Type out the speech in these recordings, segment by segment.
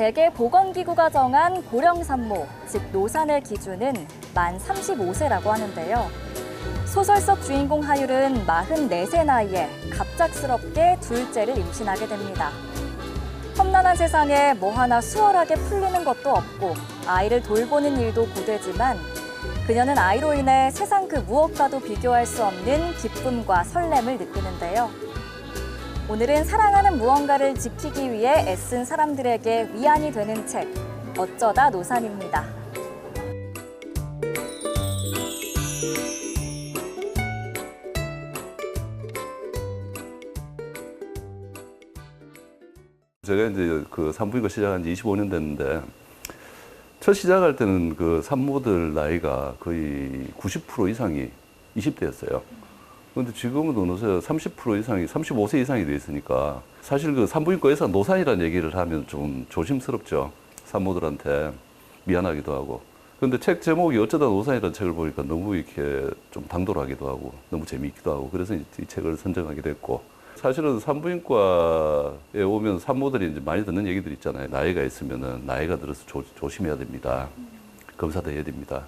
세계보건기구가 정한 고령산모, 즉 노산의 기준은 만 35세라고 하는데요. 소설 속 주인공 하율은 44세 나이에 갑작스럽게 둘째를 임신하게 됩니다. 험난한 세상에 뭐 하나 수월하게 풀리는 것도 없고 아이를 돌보는 일도 고되지만 그녀는 아이로 인해 세상 그 무엇과도 비교할 수 없는 기쁨과 설렘을 느끼는데요. 오늘은 사랑하는 무언가를 지키기 위해 애쓴 사람들에게 위안이 되는 책, 어쩌다 노산입니다. 제가 이제 그 산부인과 시작한 지 25년 됐는데, 첫 시작할 때는 그 산모들 나이가 거의 90% 이상이 20대였어요. 그런데 지금은 어느새 30% 이상이 35세 이상이 돼 있으니까 사실 그 산부인과 의사 노산이라는 얘기를 하면 좀 조심스럽죠. 산모들한테 미안하기도 하고. 그런데 책 제목이 어쩌다 노산이라는 책을 보니까 너무 이렇게 좀 당돌하기도 하고 너무 재미있기도 하고 그래서 이 책을 선정하게 됐고, 사실은 산부인과에 오면 산모들이 이제 많이 듣는 얘기들 있잖아요. 나이가 있으면은 나이가 들어서 조심해야 됩니다. 검사도 해야 됩니다.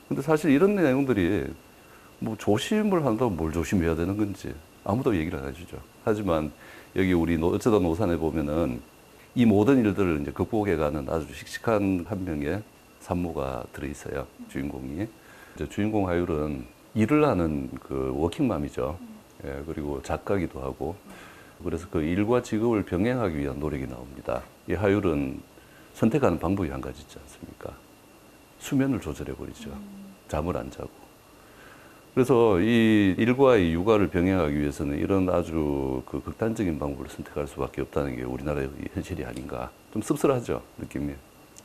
근데 사실 이런 내용들이 뭐 조심을 한다면 뭘 조심해야 되는 건지 아무도 얘기를 안 해주죠. 하지만 여기 우리 어쩌다 노산에 보면은 이 모든 일들을 이제 극복해가는 아주 씩씩한 한 명의 산모가 들어있어요. 주인공이. 이제 주인공 하율은 일을 하는 그 워킹맘이죠. 예, 그리고 작가기도 하고. 그래서 그 일과 직업을 병행하기 위한 노력이 나옵니다. 이 하율은 선택하는 방법이 한 가지 있지 않습니까? 수면을 조절해버리죠. 잠을 안 자고. 그래서 이 일과 이 육아를 병행하기 위해서는 이런 아주 그 극단적인 방법을 선택할 수밖에 없다는 게 우리나라의 현실이 아닌가. 좀 씁쓸하죠, 느낌이.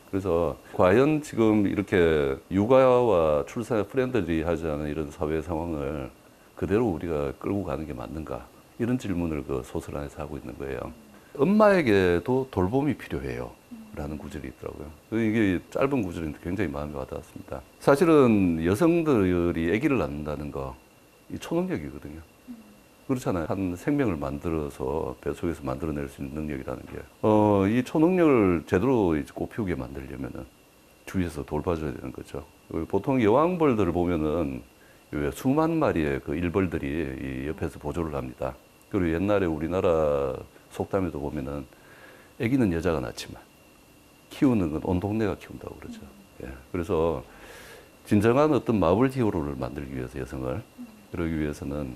그래서 과연 지금 이렇게 육아와 출산에 프렌들리하지 않은 이런 사회 상황을 그대로 우리가 끌고 가는 게 맞는가. 이런 질문을 그 소설 안에서 하고 있는 거예요. 엄마에게도 돌봄이 필요해요. 라는 구절이 있더라고요. 이게 짧은 구절인데 굉장히 마음에 와닿았습니다. 사실은 여성들이 아기를 낳는다는 거, 이 초능력이거든요. 그렇잖아요. 한 생명을 만들어서 뱃속에서 만들어낼 수 있는 능력이라는 게. 이 초능력을 제대로 꽃피우게 만들려면은 주위에서 돌봐줘야 되는 거죠. 보통 여왕벌들을 보면은 수만 마리의 그 일벌들이 이 옆에서 보조를 합니다. 그리고 옛날에 우리나라 속담에도 보면은 아기는 여자가 낳지만 키우는 건 온 동네가 키운다고 그러죠. 예. 그래서 진정한 어떤 마블 히어로를 만들기 위해서 여성을, 그러기 위해서는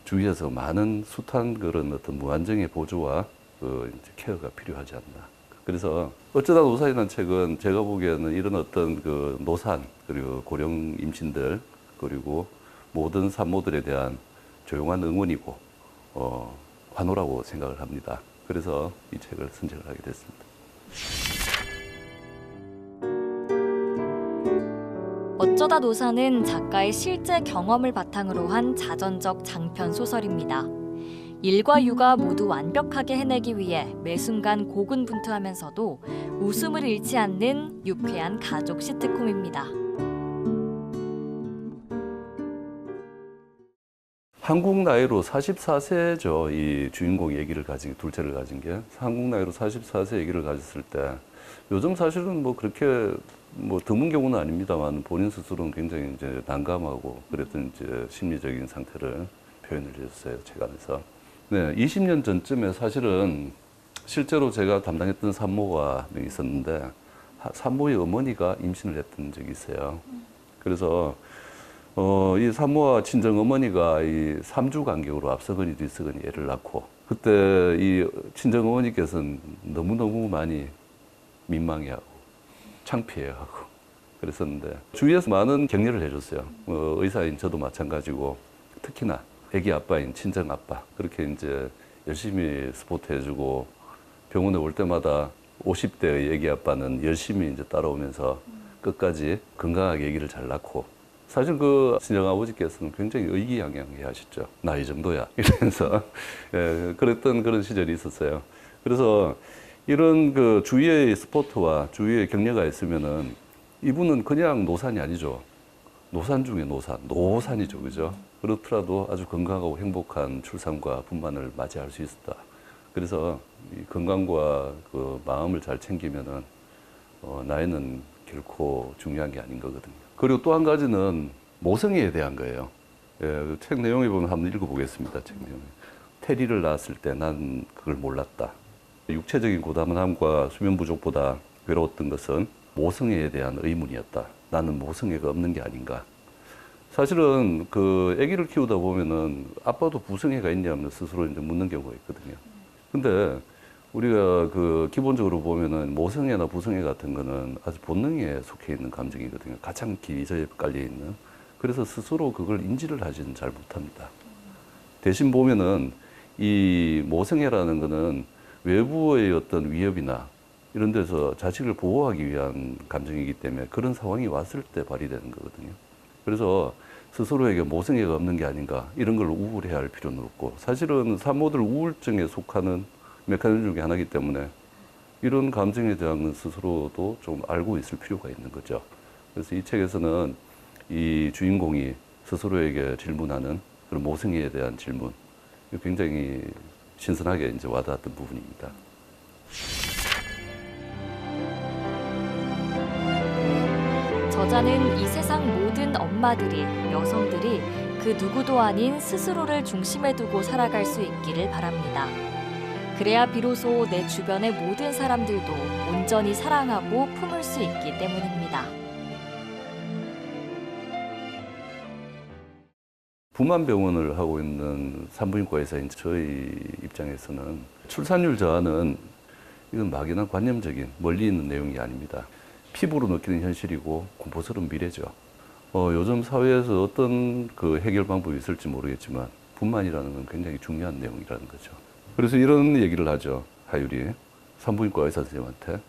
주위에서 많은 숱한 그런 어떤 무한정의 보조와 그 이제 케어가 필요하지 않나. 그래서 어쩌다 노산이라는 책은 제가 보기에는 이런 어떤 그 노산, 그리고 고령 임신들, 그리고 모든 산모들에 대한 조용한 응원이고, 환호라고 생각을 합니다. 그래서 이 책을 선정을 하게 됐습니다. 어쩌다 노산은 작가의 실제 경험을 바탕으로 한 자전적 장편 소설입니다. 일과 육아 모두 완벽하게 해내기 위해 매 순간 고군분투하면서도 웃음을 잃지 않는 유쾌한 가족 시트콤입니다. 한국 나이로 44세죠. 이 주인공이 아기를 가진, 둘째를 가진 게. 한국 나이로 44세 아기를 가졌을 때, 요즘 사실은 뭐 그렇게 뭐 드문 경우는 아닙니다만 본인 스스로는 굉장히 이제 난감하고 그랬던 이제 심리적인 상태를 표현을 해줬어요. 책 안에서. 네, 20년 전쯤에 사실은 실제로 제가 담당했던 산모가 있었는데, 산모의 어머니가 임신을 했던 적이 있어요. 그래서 이 산모와 친정 어머니가 이 3주 간격으로 앞서거니 뒤서거니 애를 낳고, 그때 이 친정 어머니께서는 너무너무 많이 민망해하고 창피해하고 그랬었는데, 주위에서 많은 격려를 해줬어요. 의사인 저도 마찬가지고, 특히나 아기 아빠인 친정 아빠, 그렇게 이제 열심히 스포트 해주고, 병원에 올 때마다 50대의 아기 아빠는 열심히 이제 따라오면서 끝까지 건강하게 아기를 잘 낳고, 사실 그 친정아버지께서는 굉장히 의기양양해 하셨죠. 나 이 정도야. 이러면서. 예, 그랬던 그런 시절이 있었어요. 그래서 이런 그 주위의 스포트와 주위의 격려가 있으면은 이분은 그냥 노산이 아니죠. 노산 중에 노산, 노산이죠. 그죠? 그렇더라도 아주 건강하고 행복한 출산과 분만을 맞이할 수 있었다. 그래서 이 건강과 그 마음을 잘 챙기면은 나이는 결코 중요한 게 아닌 거거든요. 그리고 또 한 가지는 모성애에 대한 거예요. 예, 책 내용에 보면 한번 읽어보겠습니다. 책 내용. 테리를 낳았을 때 난 그걸 몰랐다. 육체적인 고단함과 수면 부족보다 괴로웠던 것은 모성애에 대한 의문이었다. 나는 모성애가 없는 게 아닌가. 사실은 그 아기를 키우다 보면은 아빠도 부성애가 있냐 하면 스스로 이제 묻는 경우가 있거든요. 근데 우리가 그 기본적으로 보면은 모성애나 부성애 같은 거는 아주 본능에 속해 있는 감정이거든요. 가장 기저에 깔려 있는. 그래서 스스로 그걸 인지를 하지는 잘 못합니다. 대신 보면은 이 모성애라는 거는 외부의 어떤 위협이나 이런 데서 자식을 보호하기 위한 감정이기 때문에 그런 상황이 왔을 때 발휘되는 거거든요. 그래서 스스로에게 모성애가 없는 게 아닌가 이런 걸 우울해야 할 필요는 없고 사실은 산모들 우울증에 속하는 메커니즘 중에 하나이기 때문에 이런 감정에 대한 스스로도 좀 알고 있을 필요가 있는 거죠. 그래서 이 책에서는 이 주인공이 스스로에게 질문하는 그런 모성애에 대한 질문 굉장히 신선하게 이제 와닿았던 부분입니다. 저자는 이 세상 모든 엄마들이, 여성들이 그 누구도 아닌 스스로를 중심에 두고 살아갈 수 있기를 바랍니다. 그래야 비로소 내 주변의 모든 사람들도 온전히 사랑하고 품을 수 있기 때문입니다. 부만병원을 하고 있는 산부인과 의사인 저희 입장에서는 출산율 저하는 이건 막연한 관념적인 멀리 있는 내용이 아닙니다. 피부로 느끼는 현실이고 공포스러운 미래죠. 요즘 사회에서 어떤 그 해결 방법이 있을지 모르겠지만 분만이라는 건 굉장히 중요한 내용이라는 거죠. 그래서 이런 얘기를 하죠. 하율이 산부인과 의사 선생님한테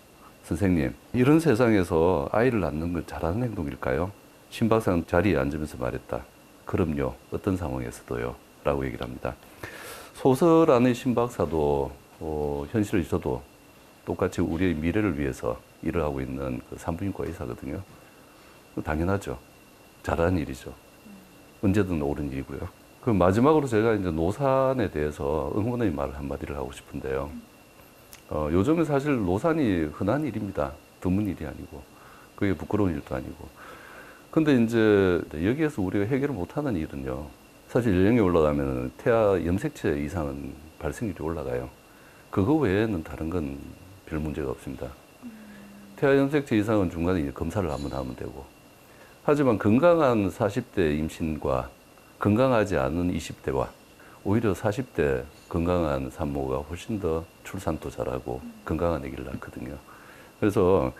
선생님 이런 세상에서 아이를 낳는 건 잘하는 행동일까요? 심박사는 자리에 앉으면서 말했다. 그럼요. 어떤 상황에서도요. 라고 얘기를 합니다. 소설 안의 신박사도 현실에 있어도 똑같이 우리의 미래를 위해서 일을 하고 있는 그 산부인과 의사거든요. 당연하죠. 잘하는 일이죠. 언제든 옳은 일이고요. 그 마지막으로 제가 이제 노산에 대해서 응원의 말 한마디를 하고 싶은데요. 요즘은 사실 노산이 흔한 일입니다. 드문 일이 아니고. 그게 부끄러운 일도 아니고. 근데 이제 여기에서 우리가 해결을 못하는 일은요. 사실 연령이 올라가면 태아 염색체 이상은 발생률이 올라가요. 그거 외에는 다른 건 별 문제가 없습니다. 태아 염색체 이상은 중간에 검사를 한번 하면 되고. 하지만 건강한 40대 임신과 건강하지 않은 20대와 오히려 40대 건강한 산모가 훨씬 더 출산도 잘하고 건강한 아기를 낳거든요. 그래서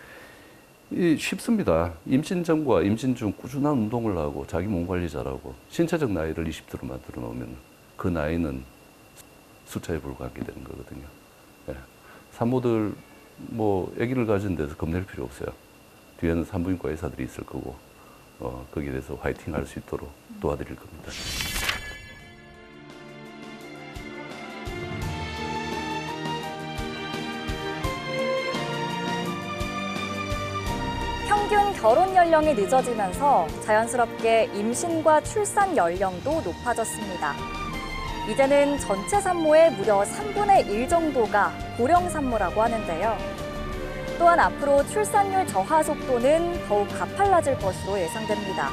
쉽습니다. 임신 전과 임신 중 꾸준한 운동을 하고 자기 몸 관리 잘하고 신체적 나이를 20대로 만들어 놓으면 그 나이는 숫자에 불과하게 되는 거거든요. 예. 산모들 아기를 가진 데서 겁낼 필요 없어요. 뒤에는 산부인과 의사들이 있을 거고 거기에 대해서 화이팅 할 수 있도록 도와드릴 겁니다. 평균 결혼 연령이 늦어지면서 자연스럽게 임신과 출산 연령도 높아졌습니다. 이제는 전체 산모의 무려 3분의 1 정도가 고령 산모라고 하는데요. 또한 앞으로 출산율 저하 속도는 더욱 가팔라질 것으로 예상됩니다.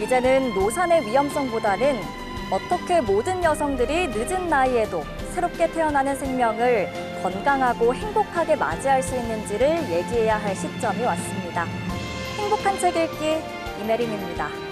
이제는 노산의 위험성보다는 어떻게 모든 여성들이 늦은 나이에도 새롭게 태어나는 생명을 건강하고 행복하게 맞이할 수 있는지를 얘기해야 할 시점이 왔습니다. 행복한 책 읽기 이메린입니다.